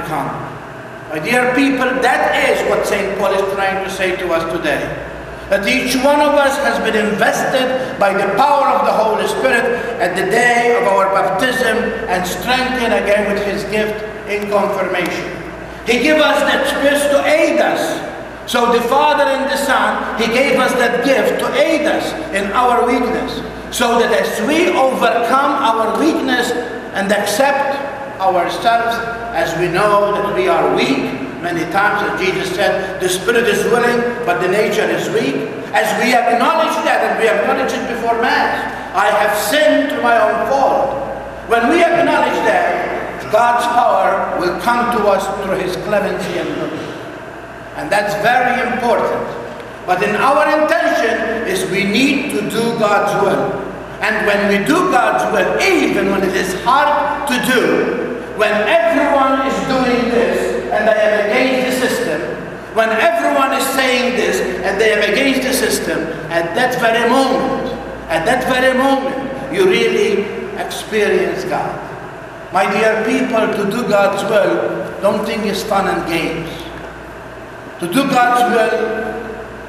come. My dear people, that is what St. Paul is trying to say to us today. That each one of us has been invested by the power of the Holy Spirit at the day of our baptism and strengthened again with his gift in confirmation. He gave us that Spirit to aid us. So the Father and the Son, he gave us that gift to aid us in our weakness. So that as we overcome our weakness and accept ourselves as we know that we are weak, many times, as Jesus said, the spirit is willing, but the nature is weak. As we acknowledge that, and we acknowledge it before Mass, I have sinned through my own fault. When we acknowledge that, God's power will come to us through his clemency and goodness. And that's very important. But in our intention is we need to do God's will. And when we do God's will, even when it is hard to do, when everyone is doing this and I am against the system, when everyone is saying this and they am against the system, at that very moment, you really experience God. My dear people, to do God's will, don't think it's fun and games. To do God's will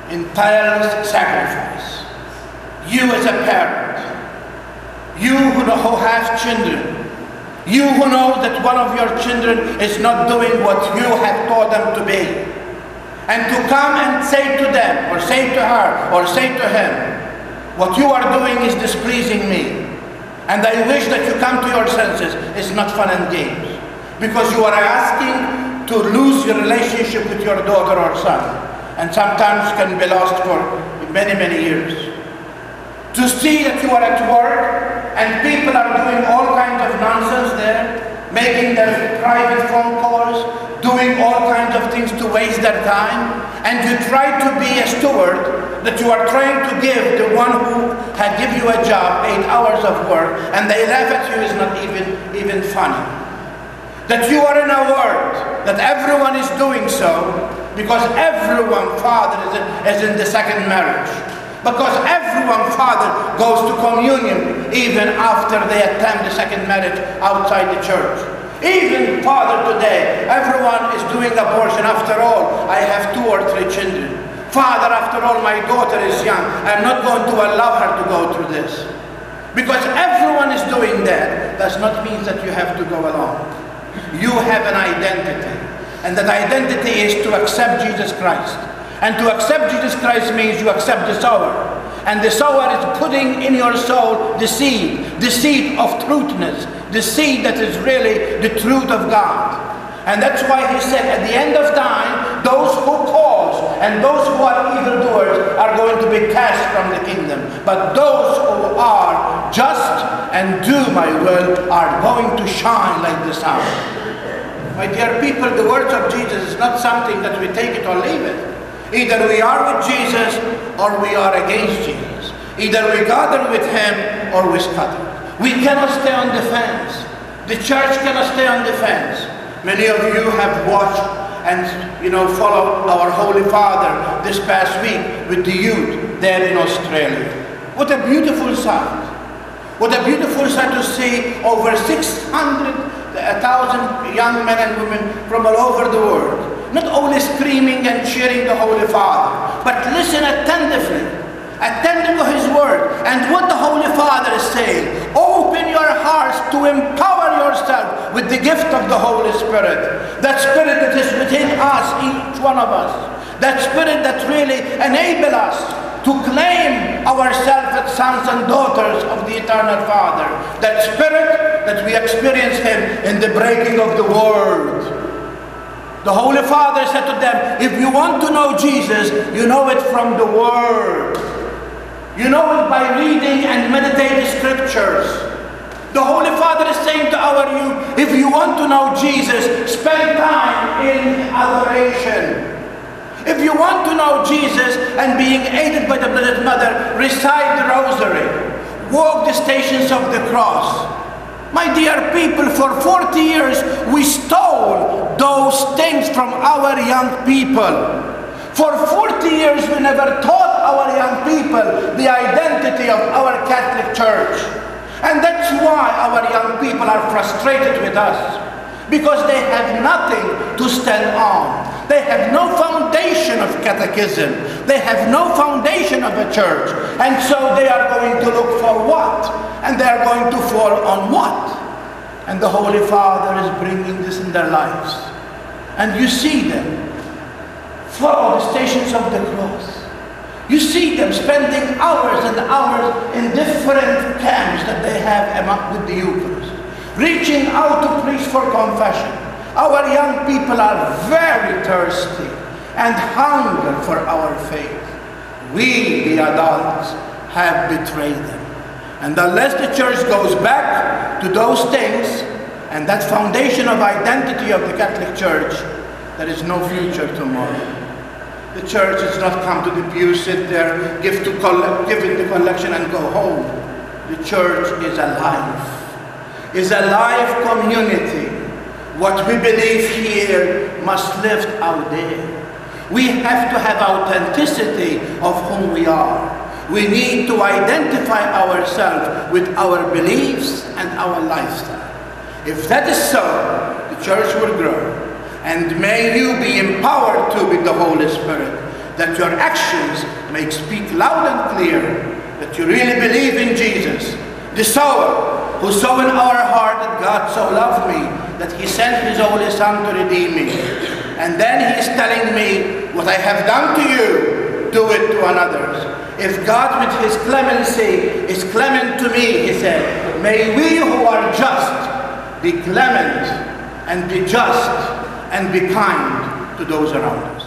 in tireless sacrifice. You as a parent, you who have children, you who know that one of your children is not doing what you have taught them to be, and to come and say to them, or say to her, or say to him, what you are doing is displeasing me, and I wish that you come to your senses. It's not fun and games, because you are asking to lose your relationship with your daughter or son, and sometimes can be lost for many, many years. To see that you are at work and people are doing all kinds of nonsense there, making their private phone calls, doing all kinds of things to waste their time, and you try to be a steward, that you are trying to give the one who had give you a job 8 hours of work, and they laugh at you is not even funny. That you are in a world that everyone is doing so, because everyone, father, is in the second marriage. Because everyone, father, goes to communion even after they attend the second marriage outside the church. Even, father, today, everyone is doing abortion. After all, I have 2 or 3 children. Father, after all, my daughter is young. I'm not going to allow her to go through this. Because everyone is doing that does not mean that you have to go along. You have an identity. And that identity is to accept Jesus Christ. And to accept Jesus Christ means you accept the sower. And the sower is putting in your soul the seed of truthness, the seed that is really the truth of God. And that's why he said at the end of time, those who cause and those who are evildoers are going to be cast from the kingdom. But those who are just and do my will are going to shine like the sun. My dear people, the words of Jesus is not something that we take it or leave it. Either we are with Jesus or we are against Jesus. Either we gather with him or we scatter. We cannot stay on the fence. The church cannot stay on the fence. Many of you have watched and followed our Holy Father this past week with the youth there in Australia. What a beautiful sight. What a beautiful sight to see over 600,000 young men and women from all over the world. Not only screaming and cheering the Holy Father, but listen attentively to his word. And what the Holy Father is saying, open your hearts to empower yourself with the gift of the Holy Spirit. That Spirit that is within us, each one of us. That Spirit that really enables us to claim ourselves as sons and daughters of the Eternal Father. That Spirit that we experience him in the breaking of the world. The Holy Father said to them, if you want to know Jesus, you know it from the Word. You know it by reading and meditating the Scriptures. The Holy Father is saying to our youth, if you want to know Jesus, spend time in adoration. If you want to know Jesus and being aided by the Blessed Mother, recite the Rosary. Walk the stations of the cross. My dear people, for 40 years we stole those things from our young people. For 40 years we never taught our young people the identity of our Catholic Church. And that's why our young people are frustrated with us. Because they have nothing foundation of catechism. They have no foundation of a church. And so they are going to look for what? And they are going to fall on what? And the Holy Father is bringing this in their lives. And you see them follow the Stations of the Cross. You see them spending hours and hours in different camps that they have with the Eucharist, reaching out to preach for confession. Our young people are very thirsty and hunger for our faith. We, the adults, have betrayed them. And unless the church goes back to those things and that foundation of identity of the Catholic Church, there is no future tomorrow. The church has not come to the pew, sit there, give it the collection and go home. The church is alive. Is a live community. What we believe here must live out there. We have to have authenticity of whom we are. We need to identify ourselves with our beliefs and our lifestyle. If that is so, the church will grow. And may you be empowered too with the Holy Spirit, that your actions may speak loud and clear that you really believe in Jesus, the sower who saw in our heart that God so loved me that he sent his only Son to redeem me. And then he is telling me, what I have done to you, do it to others. If God with his clemency is clement to me, he said, may we who are just be clement and be just and be kind to those around us.